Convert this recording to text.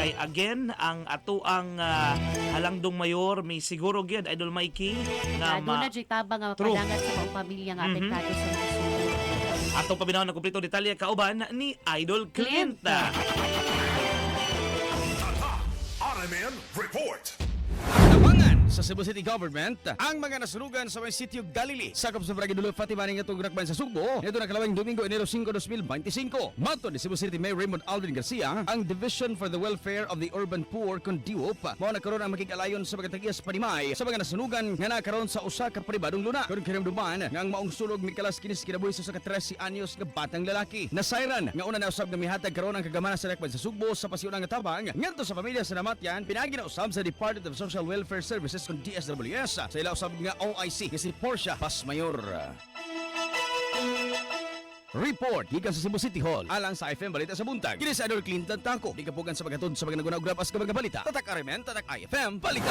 Kay again ang atuang halangdong mayor may siguro gyud Idol Mikey nga Doon na dyan tabang nga True. padangat sa mga pamilya nga apektado sa Nasunugan. atong pabinawon ng kumpleto detalye kauban ni Idol Clint. RMN Report. Tabangan sa Cebu City Government ang mga nasunugan sa may sitio Galilee. Sakop sa Barangay Duljo Fatimaning nga tugrakban sa Cebu. Ito na kalawing Domingo, Enero 5, 2025. Matod ni Cebu City Mayor Raymond Alvin Garcia, ang Division for the Welfare of the Urban Poor Condiop mao nagkaroon ang makikalayon sa mga tagias panimay sa mga nasunugan nga nakaroon sa usa ka pribadong luna. Karon kiramduman nga ang maong sulog mikalas kinis kinabuhi sa 13 anyos nga batang lalaki. Nasayran nga una na usab nga mihatag karon ang kagamanan sa dakban sa Sugbo sa pasiunang nga tabang ngadto sa pamilya sa namatyan pinagi na usab sa Department of Social Welfare Services kon DSWS sa ila usab nga OIC nga si Portia Pasmayor. Report gikan sa Cebu City Hall alang sa IFM Balita sa Buntag. Kini sa Idol Clinton Tangko. Di kapugan sa paghatod sa mga nagunag grab as kabang balita. Tatak RMN, tatak IFM Balita.